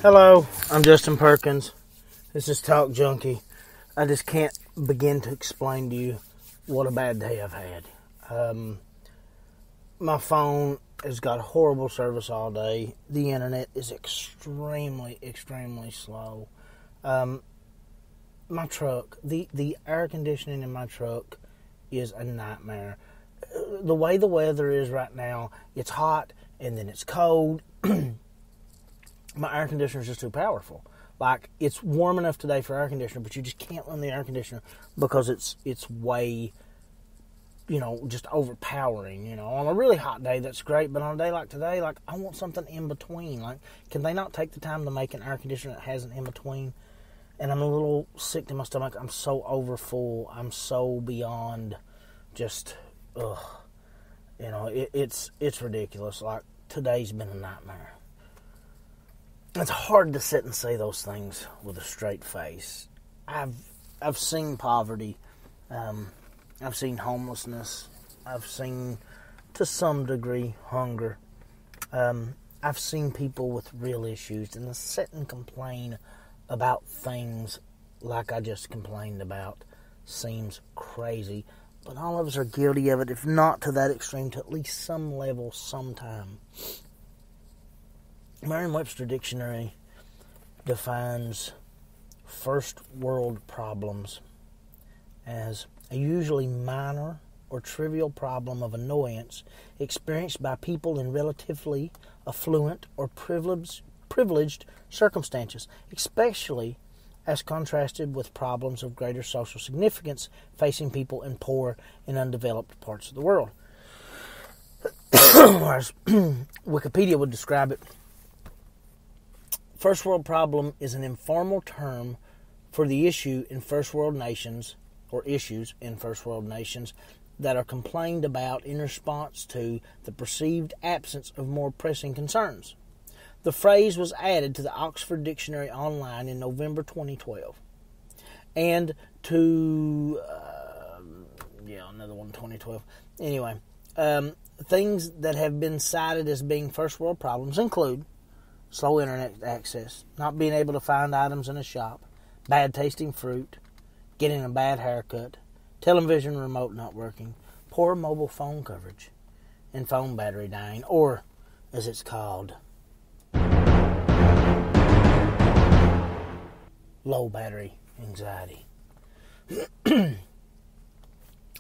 Hello, I'm Justin Perkins. This is Talk Junkie. I just can't begin to explain to you what a bad day I've had. My phone has got horrible service all day. The internet is extremely slow. My truck, the air conditioning in my truck is a nightmare. The way the weather is right now, it's hot and then it's cold. My air conditioner is just too powerful. Like, it's warm enough today for air conditioner, but you just can't run the air conditioner because it's way, just overpowering. On a really hot day, that's great, but on a day like today, I want something in between. Can they not take the time to make an air conditioner that has an in between? And I'm a little sick to my stomach. I'm so overfull. I'm so beyond just, it's ridiculous. Today's been a nightmare. It's hard to sit and say those things with a straight face. I've seen poverty. I've seen homelessness. I've seen, to some degree, hunger. I've seen people with real issues, and to sit and complain about things like I just complained about seems crazy. But all of us are guilty of it, if not to that extreme, to at least some level, sometime. Merriam-Webster Dictionary defines first world problems as a usually minor or trivial problem of annoyance experienced by people in relatively affluent or privileged circumstances, especially as contrasted with problems of greater social significance facing people in poor and undeveloped parts of the world. Whereas Wikipedia would describe it, first world problem is an informal term for the issue in first world nations, or issues in first world nations, that are complained about in response to the perceived absence of more pressing concerns. The phrase was added to the Oxford Dictionary Online in November 2012. And to, another one, 2012. Anyway, things that have been cited as being first world problems include slow internet access, not being able to find items in a shop, bad tasting fruit, getting a bad haircut, television remote not working, poor mobile phone coverage, and phone battery dying, or, as it's called, low battery anxiety.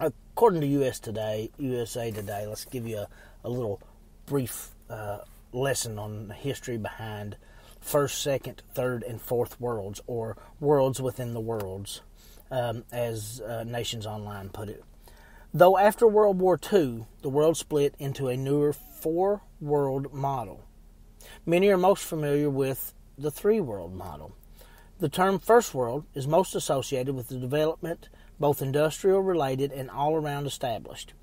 According to USA Today, let's give you a little brief lesson on the history behind first, second, third, and fourth worlds, or worlds within the worlds, as Nations Online put it. Though after World War II, the world split into a newer four-world model. Many are most familiar with the three-world model. The term first world is most associated with the development, both industrial-related and all-around established.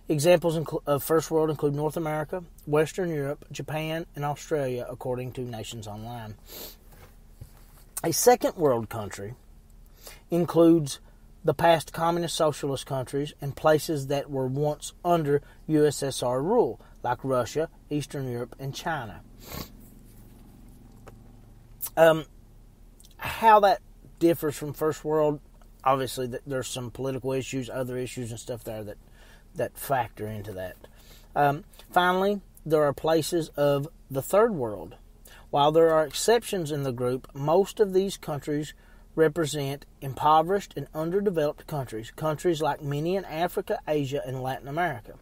Examples of first world include North America, Western Europe, Japan, and Australia, according to Nations Online. A second world country includes the past communist socialist countries and places that were once under USSR rule, like Russia, Eastern Europe, and China. How that differs from first world, obviously there's some political issues, other issues and stuff there that factor into that. Finally, there are places of the third world. While there are exceptions in the group, most of these countries represent impoverished and underdeveloped countries like many in Africa, Asia, and Latin America.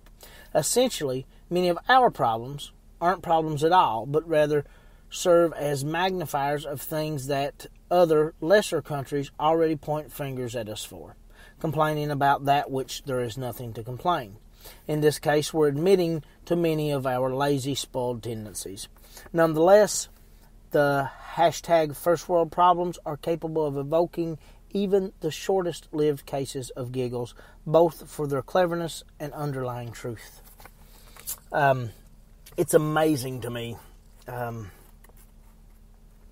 Essentially, many of our problems aren't problems at all, but rather serve as magnifiers of things that other lesser countries already point fingers at us for, complaining about that which there is nothing to complain. In this case, we're admitting to many of our lazy, spoiled tendencies. Nonetheless, the hashtag first world problems are capable of evoking even the shortest-lived cases of giggles, both for their cleverness and underlying truth. It's amazing to me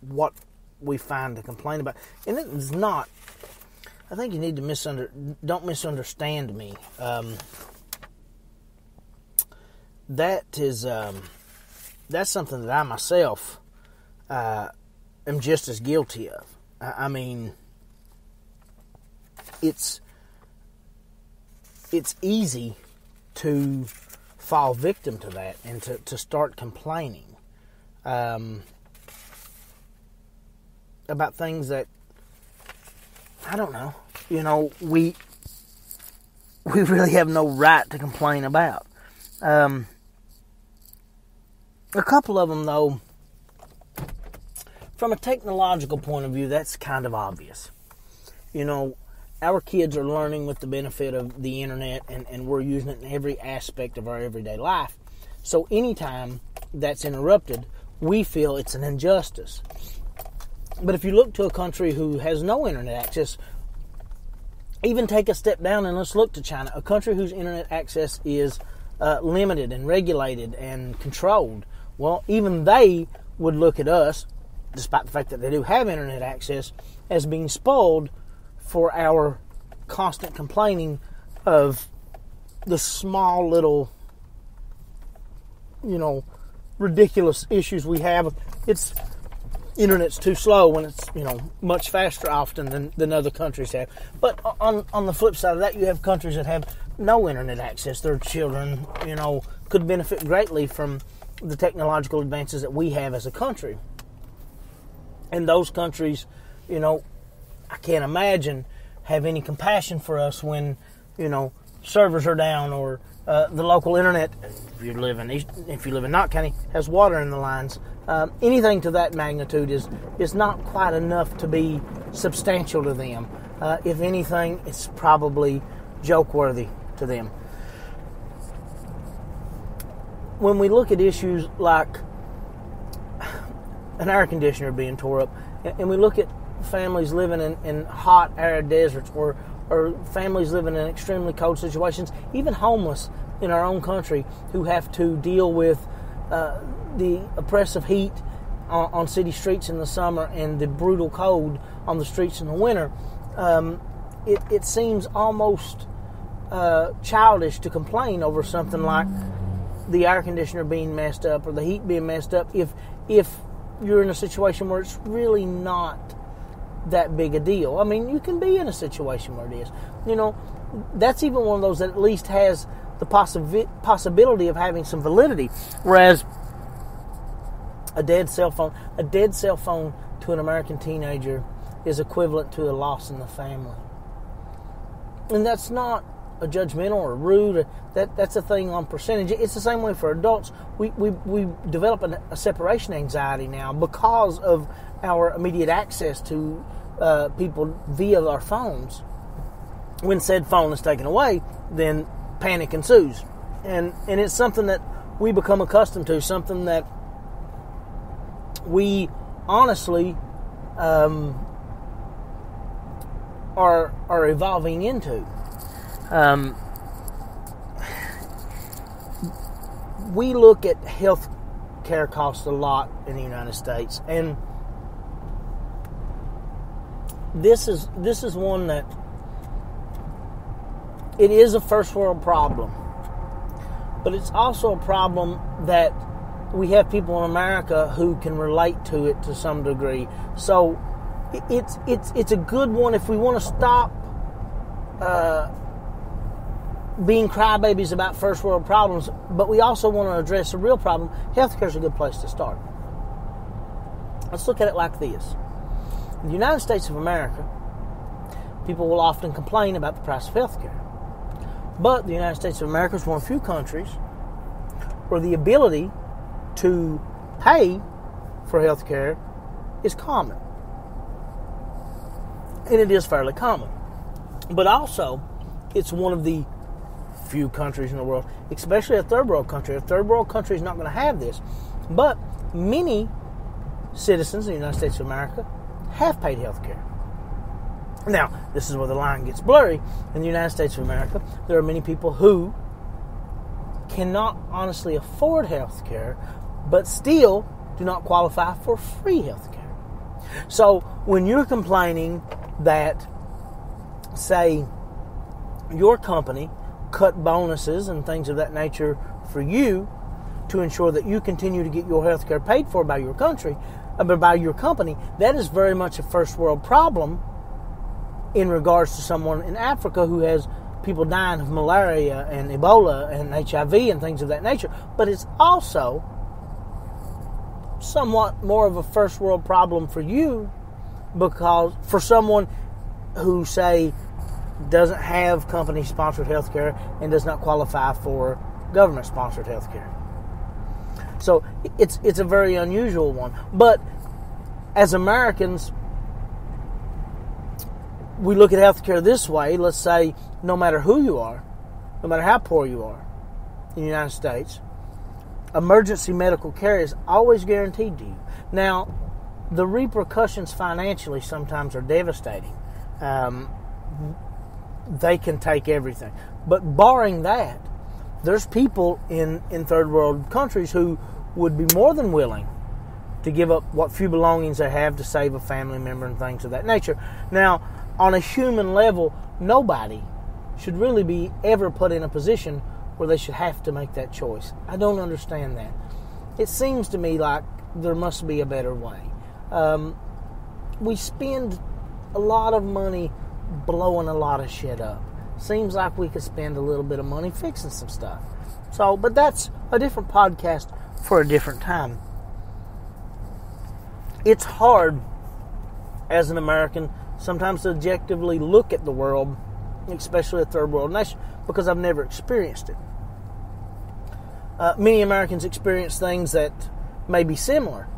what we find to complain about. And it is not, I think you need to don't misunderstand me. That is, that's something that I myself am just as guilty of. I mean, it's easy to fall victim to that and to start complaining about things that, I don't know, we really have no right to complain about. A couple of them, though, from a technological point of view, that's kind of obvious. Our kids are learning with the benefit of the internet, and we're using it in every aspect of our everyday life. So anytime that's interrupted, we feel it's an injustice. But if you look to a country who has no internet access, even take a step down and let's look to China, a country whose internet access is limited and regulated and controlled. Well, even they would look at us, despite the fact that they do have internet access, as being spoiled for our constant complaining of the small little, ridiculous issues we have. Internet's too slow when it's, much faster often than other countries have. But on the flip side of that, you have countries that have no internet access. Their children, could benefit greatly from the technological advances that we have as a country. And those countries, I can't imagine have any compassion for us when, servers are down or the local internet, if you live in Knott County, has water in the lines. Anything to that magnitude is not quite enough to be substantial to them. If anything, it's probably joke-worthy to them. When we look at issues like an air conditioner being tore up, and we look at families living in hot, arid deserts, or families living in extremely cold situations, even homeless in our own country who have to deal with the oppressive heat on city streets in the summer and the brutal cold on the streets in the winter, it seems almost childish to complain over something like the air conditioner being messed up or the heat being messed up if you're in a situation where it's really not that big a deal. I mean, you can be in a situation where it is. That's even one of those that at least has the possibility of having some validity. Whereas a dead cell phone to an American teenager is equivalent to a loss in the family. And that's not a judgmental or rude. That's a thing on percentage. It's the same way for adults. We develop a separation anxiety now because of our immediate access to people via our phones. When said phone is taken away, then panic ensues. And it's something that we become accustomed to, something that we honestly are evolving into. We look at health care costs a lot in the United States, and this is one that it is a first world problem, but it's also a problem that we have people in America who can relate to it to some degree. So it's a good one if we want to stop being crybabies about first world problems, but we also want to address a real problem. Healthcare is a good place to start. Let's look at it like this. In the United States of America, people will often complain about the price of healthcare. But the United States of America is one of the few countries where the ability to pay for healthcare is common. And it is fairly common. But also, it's one of the few countries in the world, especially a third world country. A third world country is not going to have this. But many citizens in the United States of America have paid health care. Now, this is where the line gets blurry. In the United States of America, there are many people who cannot honestly afford health care, but still do not qualify for free health care. So, when you're complaining that, say, your company cut bonuses and things of that nature for you to ensure that you continue to get your health care paid for by your country, by your company, that is very much a first world problem in regards to someone in Africa who has people dying of malaria and Ebola and HIV and things of that nature. But it's also somewhat more of a first world problem for you, because for someone who, say, doesn't have company-sponsored health care and does not qualify for government-sponsored health care. So it's a very unusual one. But as Americans, we look at health care this way. Let's say no matter who you are, no matter how poor you are in the United States, emergency medical care is always guaranteed to you. Now, the repercussions financially sometimes are devastating. They can take everything. But barring that, there's people in third world countries who would be more than willing to give up what few belongings they have to save a family member and things of that nature. Now, on a human level, nobody should really be ever put in a position where they should have to make that choice. I don't understand that. It seems to me like there must be a better way. We spend a lot of money blowing a lot of shit up. Seems like we could spend a little bit of money fixing some stuff. So, but that's a different podcast for a different time. It's hard as an American sometimes to objectively look at the world, especially a third world nation, because I've never experienced it. Many Americans experience things that may be similar.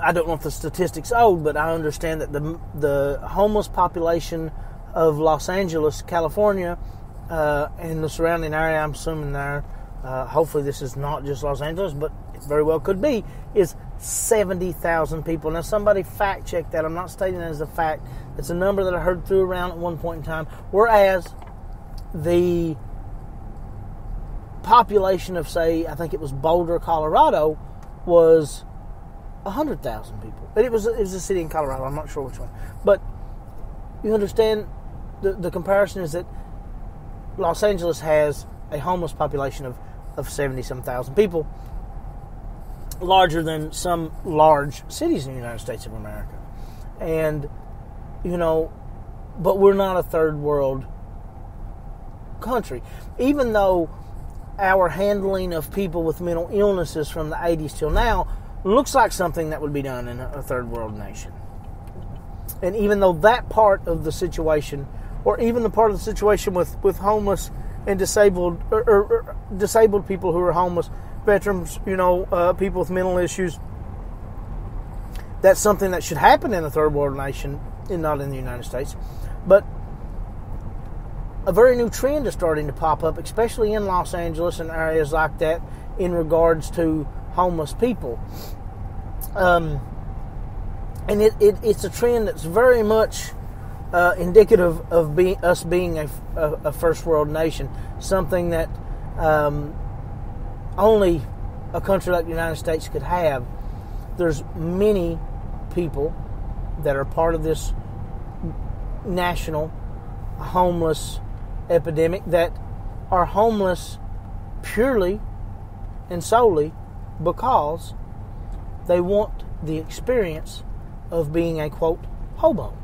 I don't know if the statistics are old, but I understand that the homeless population of Los Angeles, California, and the surrounding area, I'm assuming there, hopefully this is not just Los Angeles, but it very well could be, is 70,000 people. Now, somebody fact-check that. I'm not stating that as a fact. It's a number that I heard through around at one point in time, whereas the population of, say, I think it was Boulder, Colorado, was 100,000 people. And it was a city in Colorado. I'm not sure which one. But you understand the comparison is that Los Angeles has a homeless population of 70-some thousand people, larger than some large cities in the United States of America. And, but we're not a third world country. Even though our handling of people with mental illnesses from the 80s till now looks like something that would be done in a third world nation. And even though that part of the situation, or even the part of the situation with homeless and disabled or disabled people who are homeless, veterans, people with mental issues, that's something that should happen in a third world nation and not in the United States. But a very new trend is starting to pop up, especially in Los Angeles and areas like that, in regards to homeless people. And it's a trend that's very much indicative of us being a first world nation, something that only a country like the United States could have. There's many people that are part of this national homeless epidemic that are homeless purely and solely because they want the experience of being a, quote, hobo.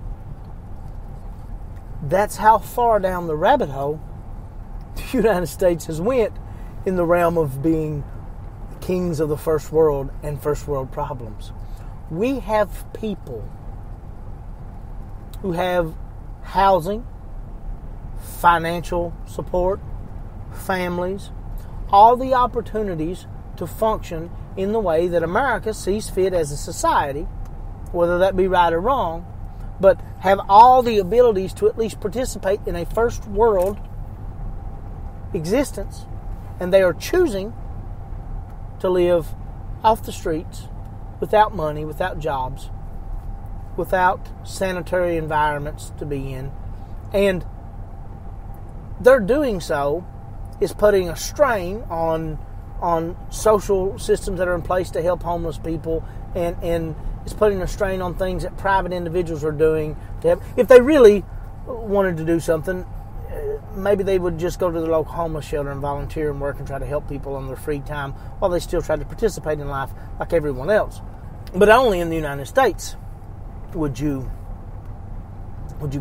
That's how far down the rabbit hole the United States has went in the realm of being kings of the first world and first world problems. We have people who have housing, financial support, families, all the opportunities to function in the way that America sees fit as a society, whether that be right or wrong, but have all the abilities to at least participate in a first world existence, and they are choosing to live off the streets without money, without jobs, without sanitary environments to be in. And their doing so is putting a strain on social systems that are in place to help homeless people, and it's putting a strain on things that private individuals are doing to help. If they really wanted to do something, maybe they would just go to the local homeless shelter and volunteer and work and try to help people on their free time while they still try to participate in life like everyone else. But only in the United States would you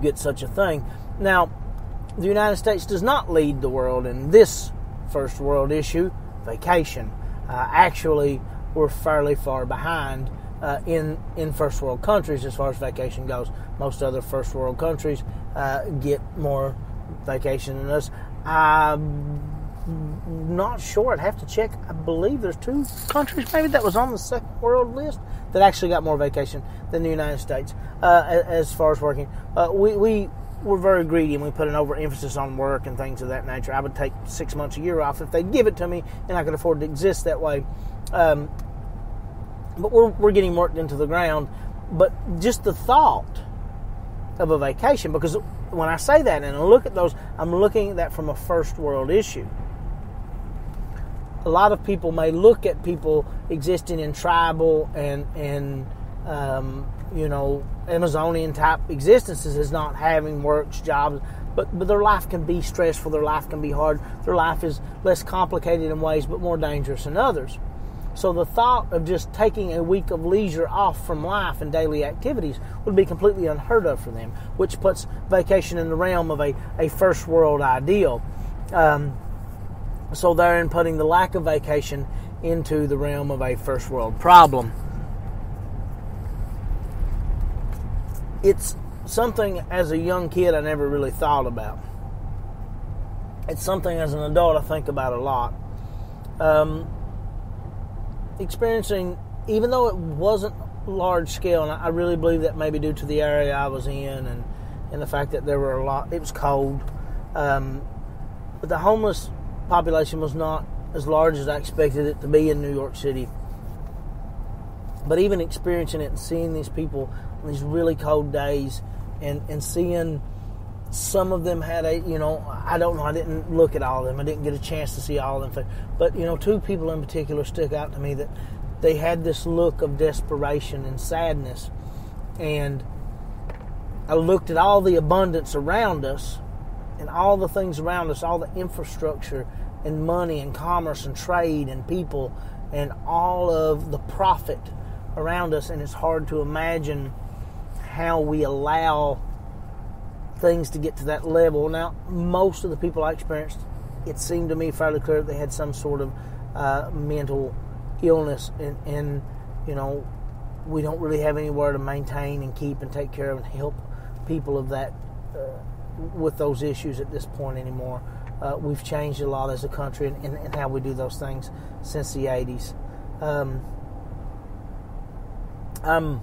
get such a thing. Now, the United States does not lead the world in this first world issue, vacation. Actually, we're fairly far behind in first world countries as far as vacation goes. Most other first world countries get more vacation than us. I'm not sure. I'd have to check. I believe there's 2 countries maybe that was on the second world list that actually got more vacation than the United States as far as working. We're very greedy, and we put an overemphasis on work and things of that nature. I would take 6 months a year off if they'd give it to me, and I could afford to exist that way. But we're getting worked into the ground. But just the thought of a vacation, because when I say that and I look at those, I'm looking at that from a first world issue. A lot of people may look at people existing in tribal and Amazonian type existences as not having works, jobs, but their life can be stressful, their life can be hard, their life is less complicated in ways but more dangerous in others. So the thought of just taking a week of leisure off from life and daily activities would be completely unheard of for them, which puts vacation in the realm of a first world ideal. So therein putting the lack of vacation into the realm of a first world problem. It's something as a young kid I never really thought about. It's something as an adult I think about a lot. Experiencing, even though it wasn't large scale, and I really believe that maybe due to the area I was in and the fact that there were it was cold, but the homeless population was not as large as I expected it to be in New York City. But even experiencing it and seeing these people on these really cold days and seeing some of them had I don't know, I didn't look at all of them. I didn't get a chance to see all of them. But, 2 people in particular stuck out to me that they had this look of desperation and sadness. And I looked at all the abundance around us and all the things around us, all the infrastructure and money and commerce and trade and people and all of the profit around us. And it's hard to imagine how we allow things to get to that level. Now, most of the people I experienced, it seemed to me fairly clear that they had some sort of mental illness, and we don't really have anywhere to maintain and keep and take care of and help people of that with those issues at this point anymore. We've changed a lot as a country in how we do those things since the 80s. I'm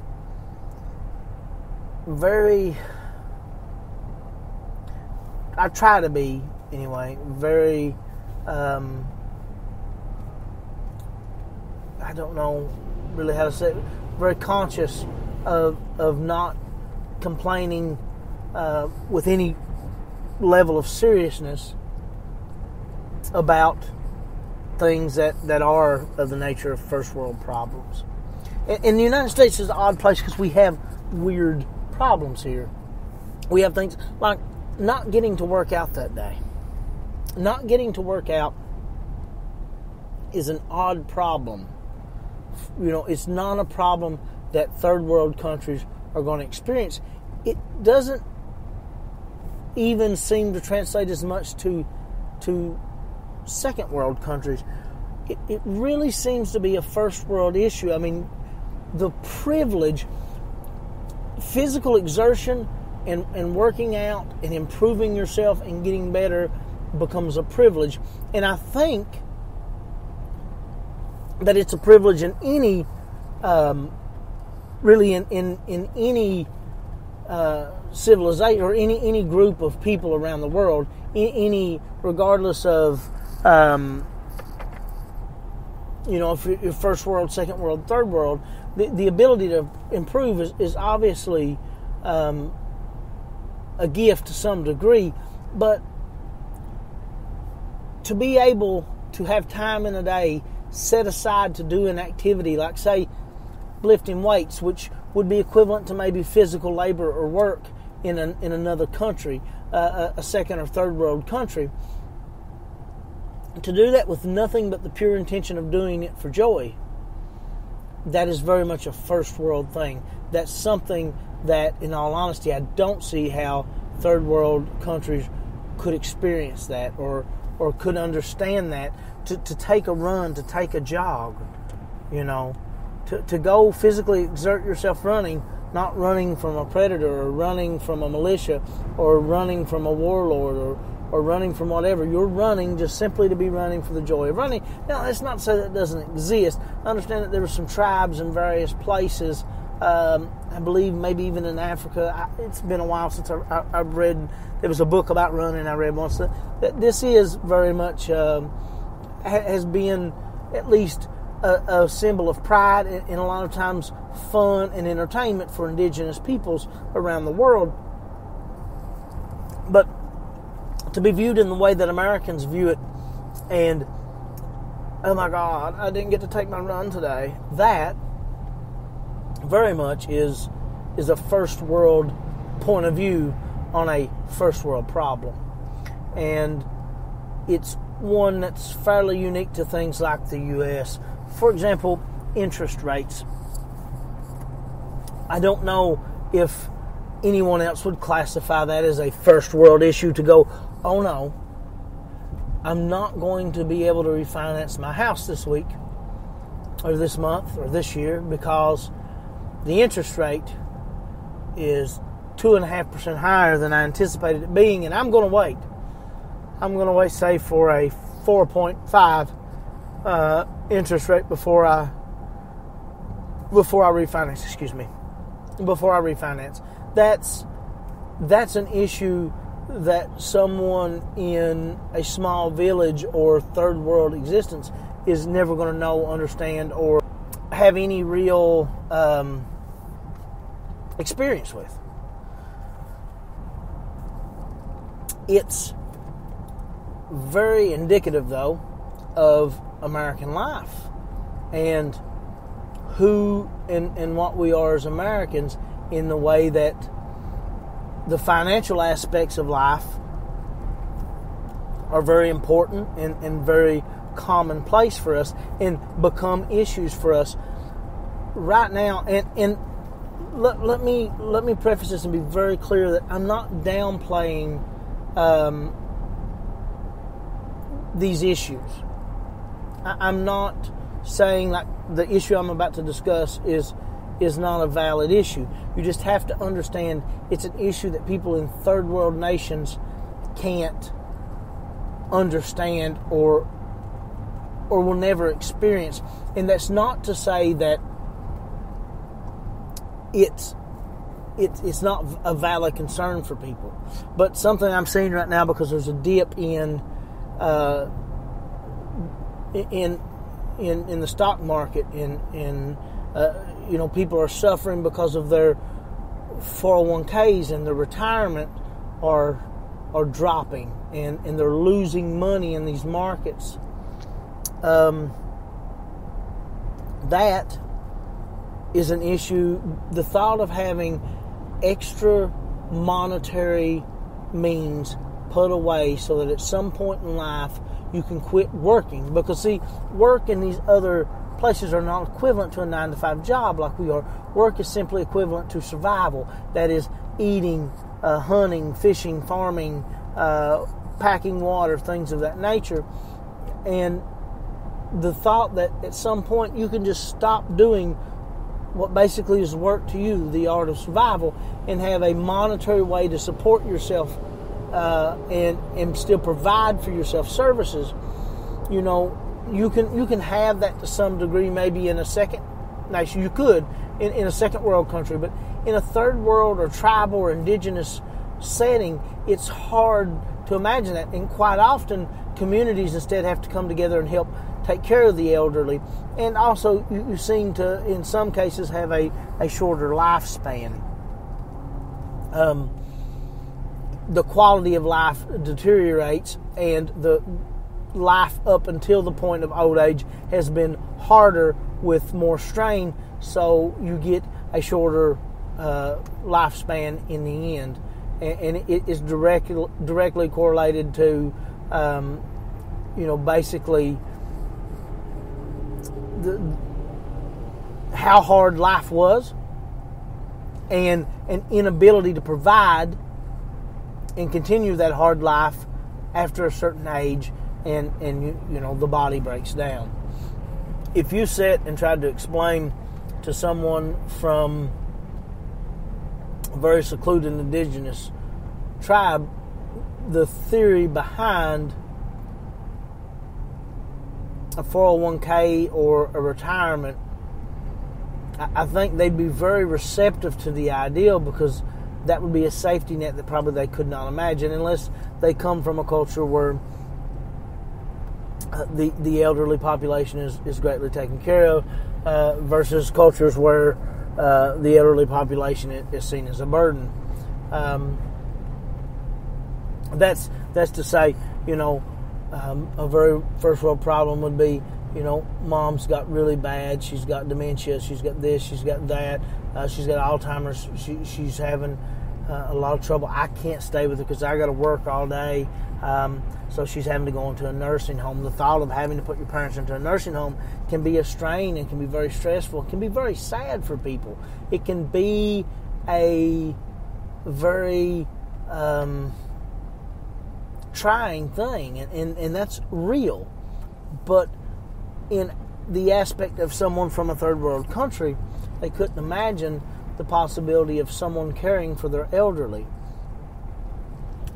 I try to be, anyway, very, I don't know really how to say it, very conscious of not complaining with any level of seriousness about things that are of the nature of first world problems. And the United States is an odd place because we have weird problems here. We have things like not getting to work out that day. Not getting to work out is an odd problem. It's not a problem that third world countries are going to experience. It doesn't even seem to translate as much to second world countries. It really seems to be a first world issue. I mean, the privilege, physical exertion and working out and improving yourself and getting better becomes a privilege. And I think that it's a privilege in any, really in any civilization or any group of people around the world, any regardless of, if you're first world, second world, third world, the ability to improve is obviously a gift to some degree, but to be able to have time in a day set aside to do an activity like, say, lifting weights, which would be equivalent to maybe physical labor or work in another country, a second or third world country, to do that with nothing but the pure intention of doing it for joy, that is very much a first world thing. That's something that, in all honesty, I don't see how third world countries could experience that or could understand that. To take a run, to take a jog, to go physically exert yourself running, not running from a predator or running from a militia or running from a warlord or running from whatever. You're running just simply to be running for the joy of running. Now, that's not to say that it doesn't exist. I understand that there were some tribes in various places, I believe maybe even in Africa. It's been a while since I've read. There was a book about running I read once. That this is very much has been at least a symbol of pride and a lot of times fun and entertainment for indigenous peoples around the world. But to be viewed in the way that Americans view it, and oh my God, I didn't get to take my run today, that very much is a first world point of view on a first world problem. And it's one that's fairly unique to things like the U.S. For example, interest rates. I don't know if anyone else would classify that as a first world issue to go, oh no, I'm not going to be able to refinance my house this week or this month or this year because the interest rate is 2.5% higher than I anticipated it being, and I'm going to wait. I'm going to wait, say, for a 4.5 interest rate before I refinance. Before I refinance. That's an issue that someone in a small village or third world existence is never going to know, understand, or have any real experience with. It's very indicative, though, of American life and who and what we are as Americans, in the way that the financial aspects of life are very important and very commonplace for us and become issues for us right now. And let me preface this and be very clear that I'm not downplaying these issues. I'm not saying that the issue I'm about to discuss is not a valid issue. You just have to understand it's an issue that people in third world nations can't understand or will never experience. And that's not to say that it's not a valid concern for people, but something I'm seeing right now because there's a dip in the stock market, in people are suffering because of their 401ks and their retirement are dropping and they're losing money in these markets. That is an issue. The thought of having extra monetary means put away so that at some point in life you can quit working. Because, see, work in these other places are not equivalent to a 9-to-5 job like we are. Work is simply equivalent to survival. That is eating, hunting, fishing, farming, packing water, things of that nature. And the thought that at some point you can just stop doing what basically is work to you, the art of survival, and have a monetary way to support yourself and still provide for yourself services. You can have that to some degree maybe in a second nation. You could in a second world country, but in a third world or tribal or indigenous setting, it's hard to imagine that. And quite often, communities instead have to come together and help take care of the elderly. And also, you seem to, in some cases, have a shorter lifespan. The quality of life deteriorates, and the life up until the point of old age has been harder with more strain, so you get a shorter lifespan in the end. And it is directly correlated to, basically how hard life was, and an inability to provide and continue that hard life after a certain age, and the body breaks down. If you sit and tried to explain to someone from a very secluded indigenous tribe the theory behind a 401k or a retirement, I think they'd be very receptive to the ideal, because that would be a safety net that probably they could not imagine, unless they come from a culture where the elderly population is greatly taken care of, versus cultures where the elderly population is seen as a burden. That's to say, a very first world problem would be, mom's got really bad, she's got dementia, she's got this, she's got that, she's got Alzheimer's, she's having a lot of trouble. I can't stay with her because I got to work all day, so she's having to go into a nursing home. The thought of having to put your parents into a nursing home can be a strain and can be very stressful. It can be very sad for people. It can be a very trying thing, and that's real. But in the aspect of someone from a third world country, they couldn't imagine the possibility of someone caring for their elderly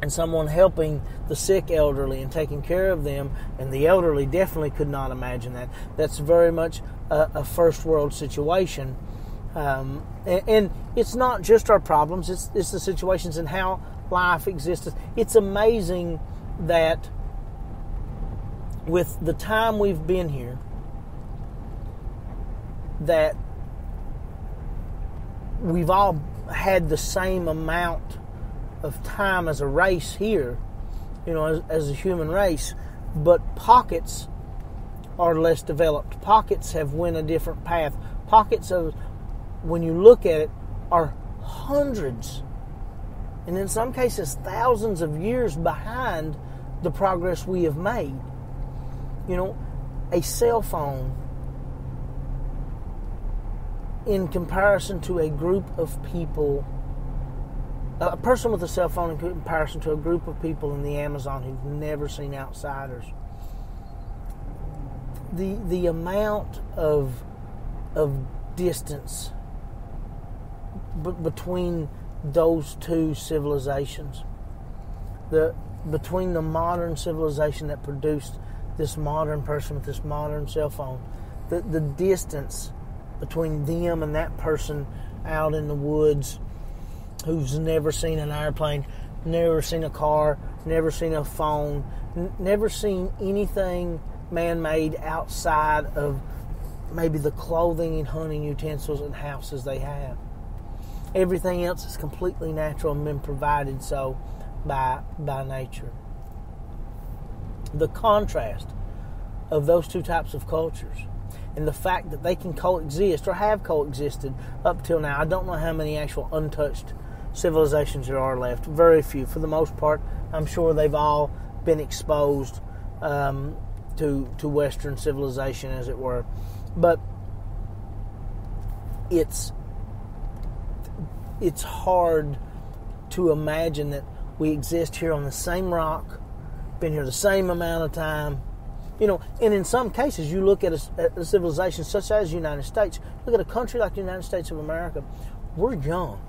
and someone helping the sick elderly and taking care of them, and the elderly definitely could not imagine that. That's very much a first world situation, and it's not just our problems, it's the situations and how life exists. It's amazing that with the time we've been here, that we've all had the same amount of time as a race here, as a human race, but pockets are less developed. Pockets have went a different path. Pockets of, when you look at it, are hundreds, and in some cases thousands of years behind the progress we have made. A cell phone, in comparison to a group of people, a person with a cell phone in comparison to a group of people in the Amazon who've never seen outsiders, the amount of distance between those two civilizations, between the modern civilization that produced this modern person with this modern cell phone, the distance between them and that person out in the woods who's never seen an airplane, never seen a car, never seen a phone, never seen anything man-made outside of maybe the clothing and hunting utensils and houses they have. Everything else is completely natural and been provided so by nature. The contrast of those two types of cultures and the fact that they can coexist or have coexisted up till now. I don't know how many actual untouched civilizations there are left. Very few. For the most part, I'm sure they've all been exposed to Western civilization, as it were. But it's hard to imagine that we exist here on the same rock, been here the same amount of time. And in some cases, you look at a civilization such as the United States, look at a country like the United States of America, we're young.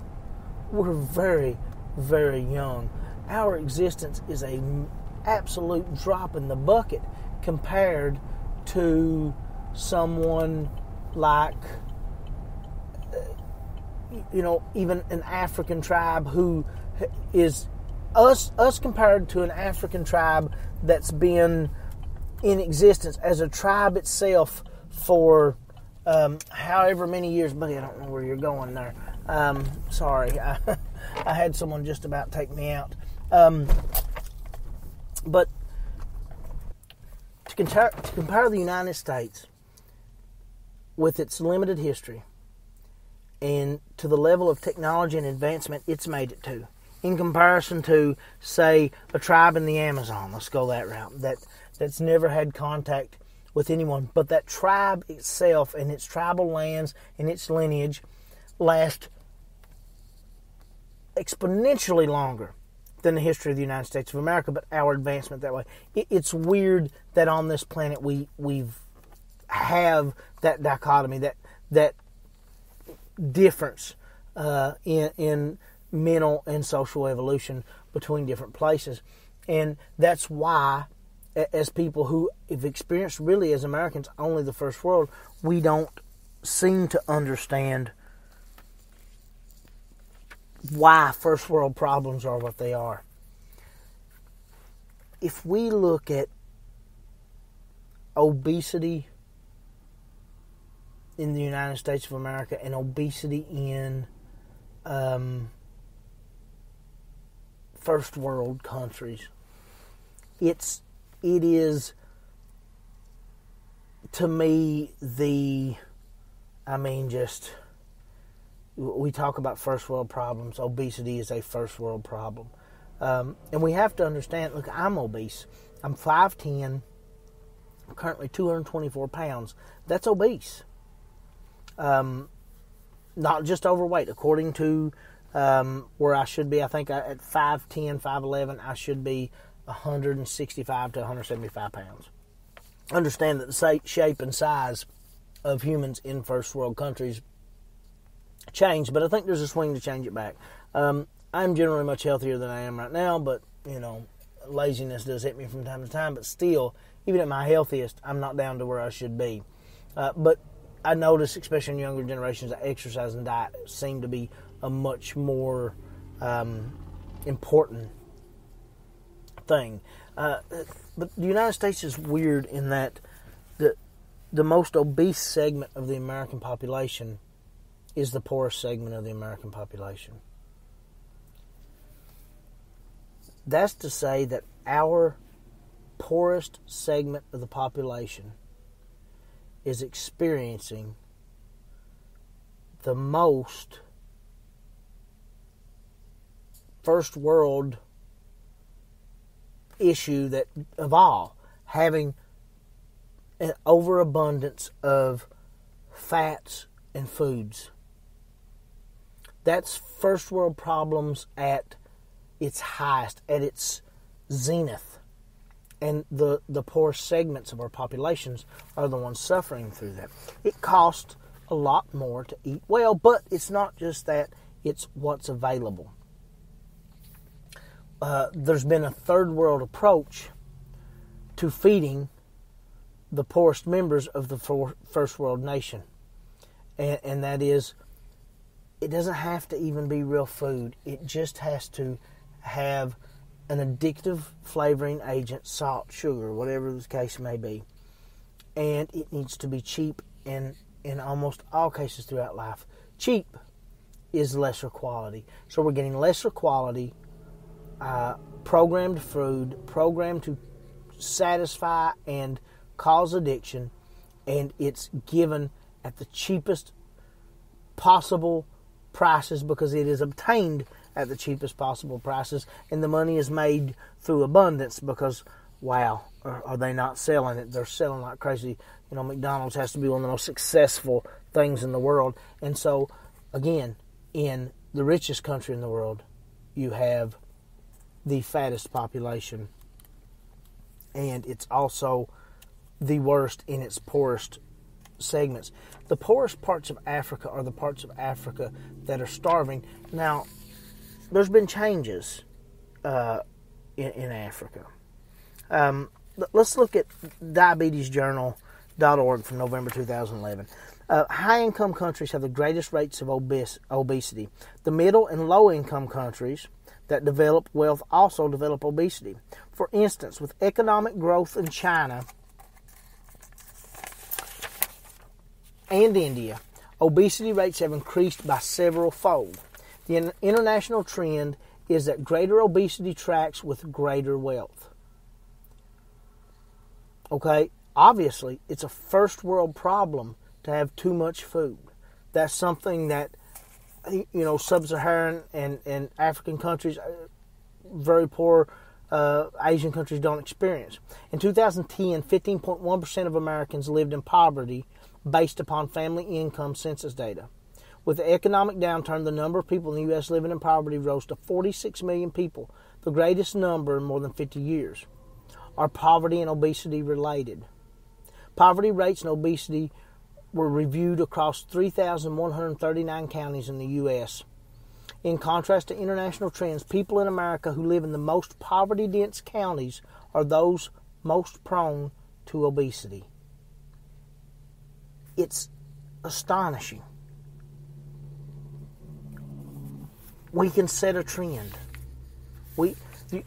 We're very, very young. Our existence is an absolute drop in the bucket compared to someone like, even an African tribe who is us compared to an African tribe that's been in existence as a tribe itself for however many years. Buddy, I don't know where you're going there. Sorry, I had someone just about take me out. But to compare the United States with its limited history and to the level of technology and advancement it's made it to, in comparison to, say, a tribe in the Amazon, let's go that route, that's never had contact with anyone, but that tribe itself and its tribal lands and its lineage last exponentially longer than the history of the United States of America, but our advancement that way. It's weird that on this planet we have that dichotomy, that difference in mental and social evolution between different places. And that's why, as people who have experienced, really as Americans, only the first world, we don't seem to understand why first world problems are what they are. If we look at obesity in the United States of America and obesity in first world countries, it is to me we talk about first world problems. Obesity is a first world problem. And we have to understand, look, I'm obese. I'm 5'10", I'm currently 224 pounds. That's obese. Not just overweight. According to where I should be, I think at 5'10", 5'11", I should be 165 to 175 pounds. Understand that the shape and size of humans in first world countries change, but I think there's a swing to change it back. I'm generally much healthier than I am right now, but, laziness does hit me from time to time, but still, even at my healthiest, I'm not down to where I should be. But I notice, especially in younger generations, that exercise and diet seem to be a much more important thing. But the United States is weird in that the most obese segment of the American population is the poorest segment of the American population. That's to say that our poorest segment of the population is experiencing the most first world issue that of all, having an overabundance of fats and foods. That's first world problems at its highest, at its zenith. And the poor segments of our populations are the ones suffering through that. It costs a lot more to eat well, but it's not just that, it's what's available. There's been a third world approach to feeding the poorest members of the first world nation. And that is, it doesn't have to even be real food. It just has to have an addictive flavoring agent, salt, sugar, whatever the case may be. And it needs to be cheap, and in almost all cases throughout life, cheap is lesser quality. So we're getting lesser quality, programmed food, programmed to satisfy and cause addiction, and it's given at the cheapest possible prices because it is obtained at the cheapest possible prices, and the money is made through abundance because, wow, are they not selling it? They're selling like crazy. McDonald's has to be one of the most successful things in the world. And so, again, in the richest country in the world, you have the fattest population, and it's also the worst in its poorest segments. The poorest parts of Africa are the parts of Africa that are starving. Now, there's been changes in Africa. Let's look at diabetesjournal.org from November 2011. High-income countries have the greatest rates of obesity. The middle and low-income countries that develop wealth also develop obesity. For instance, with economic growth in China and India, obesity rates have increased by several fold. The international trend is that greater obesity tracks with greater wealth. Okay, obviously, it's a first world problem to have too much food. That's something that, sub-Saharan and African countries, very poor Asian countries don't experience. In 2010, 15.1% of Americans lived in poverty based upon family income census data. With the economic downturn, the number of people in the U.S. living in poverty rose to 46 million people, the greatest number in more than 50 years. Are poverty and obesity related? Poverty rates and obesity were reviewed across 3,139 counties in the U.S. In contrast to international trends, people in America who live in the most poverty-dense counties are those most prone to obesity. It's astonishing. We can set a trend. The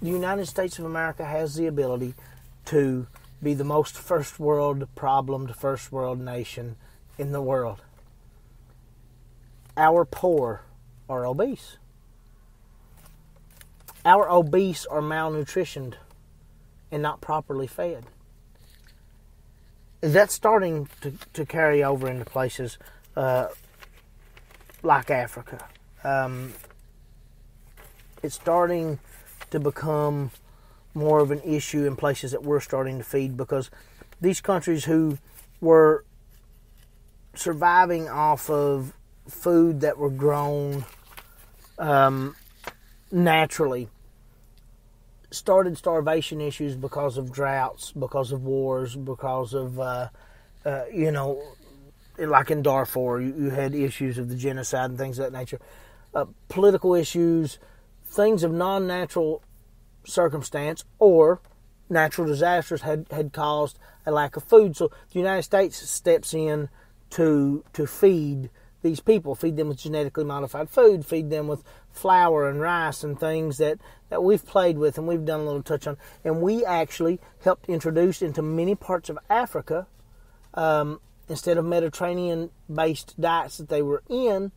United States of America has the ability to be the most first world problemed, first world nation in the world. Our poor are obese. Our obese are malnutritioned and not properly fed. That's starting to carry over into places like Africa. It's starting to become more of an issue in places that we're starting to feed, because these countries who were surviving off of food that were grown naturally started starvation issues because of droughts, because of wars, because of, like in Darfur, you had issues of the genocide and things of that nature. Political issues, things of non-natural circumstance or natural disasters had caused a lack of food. So the United States steps in to feed these people, feed them with genetically modified food, feed them with flour and rice and things that we've played with and we've done a little touch on. And we actually helped introduce into many parts of Africa, instead of Mediterranean-based diets that they were in,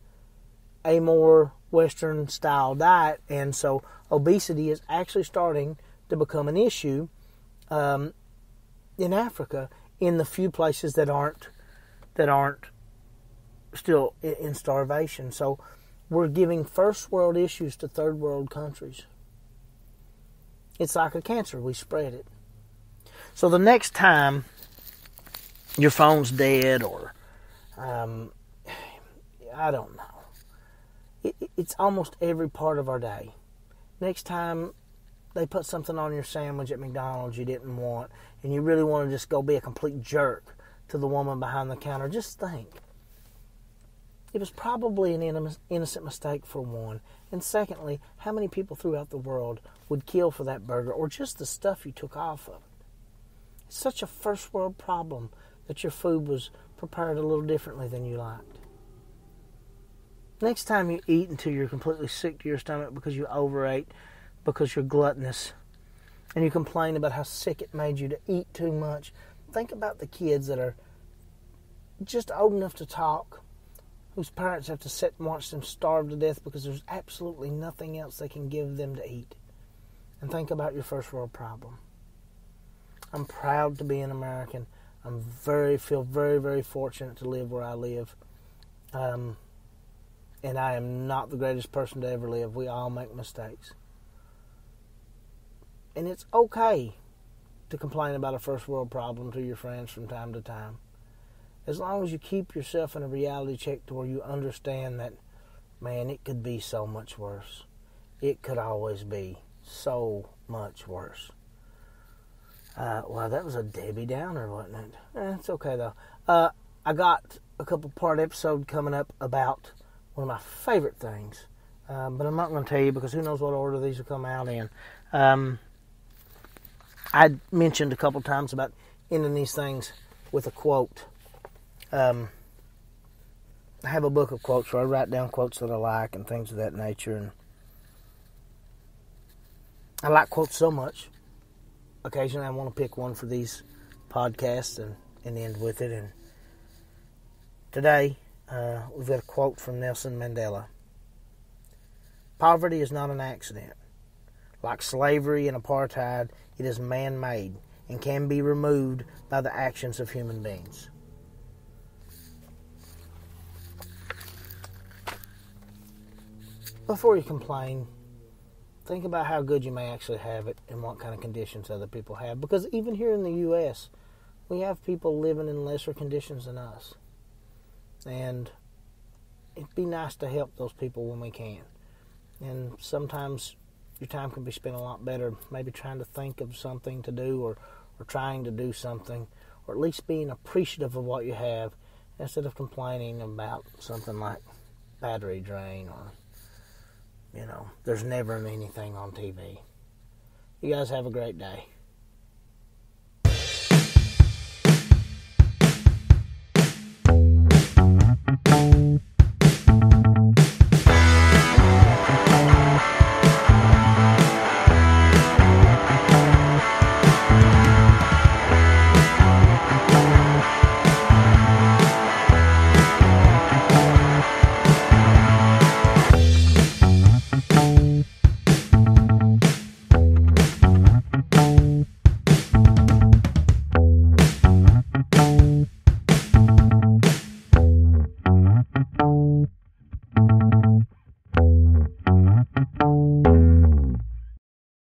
a more Western-style diet. And so obesity is actually starting to become an issue in Africa, in the few places that aren't still in starvation. So we're giving first world issues to third world countries. It's like a cancer. We spread it. So the next time your phone's dead or I don't know. It's almost every part of our day. Next time they put something on your sandwich at McDonald's you didn't want, and you really want to just go be a complete jerk to the woman behind the counter, just think. It was probably an innocent mistake, for one. And secondly, how many people throughout the world would kill for that burger or just the stuff you took off of it? It's such a first world problem that your food was prepared a little differently than you liked. Next time you eat until you're completely sick to your stomach because you overate, because you're gluttonous, and you complain about how sick it made you to eat too much, think about the kids that are just old enough to talk, whose parents have to sit and watch them starve to death because there's absolutely nothing else they can give them to eat. And think about your first world problem. I'm proud to be an American. Feel very, very fortunate to live where I live. And I am not the greatest person to ever live. We all make mistakes. And it's okay to complain about a first world problem to your friends from time to time. As long as you keep yourself in a reality check to where you understand that, man, it could be so much worse. It could always be so much worse. Well, that was a Debbie Downer, wasn't it? It's okay, though. I got a couple part episode coming up about one of my favorite things. But I'm not going to tell you because who knows what order these will come out in. I mentioned a couple times about ending these things with a quote. I have a book of quotes where I write down quotes that I like and things of that nature. And I like quotes so much. Occasionally I want to pick one for these podcasts and end with it. And today we've got a quote from Nelson Mandela. Poverty is not an accident. Like slavery and apartheid, it is man-made and can be removed by the actions of human beings. Before you complain, think about how good you may actually have it and what kind of conditions other people have. Because even here in the U.S., we have people living in lesser conditions than us. And it'd be nice to help those people when we can. And sometimes your time can be spent a lot better maybe trying to think of something to do or trying to do something, or at least being appreciative of what you have instead of complaining about something like battery drain or, there's never anything on TV. You guys have a great day.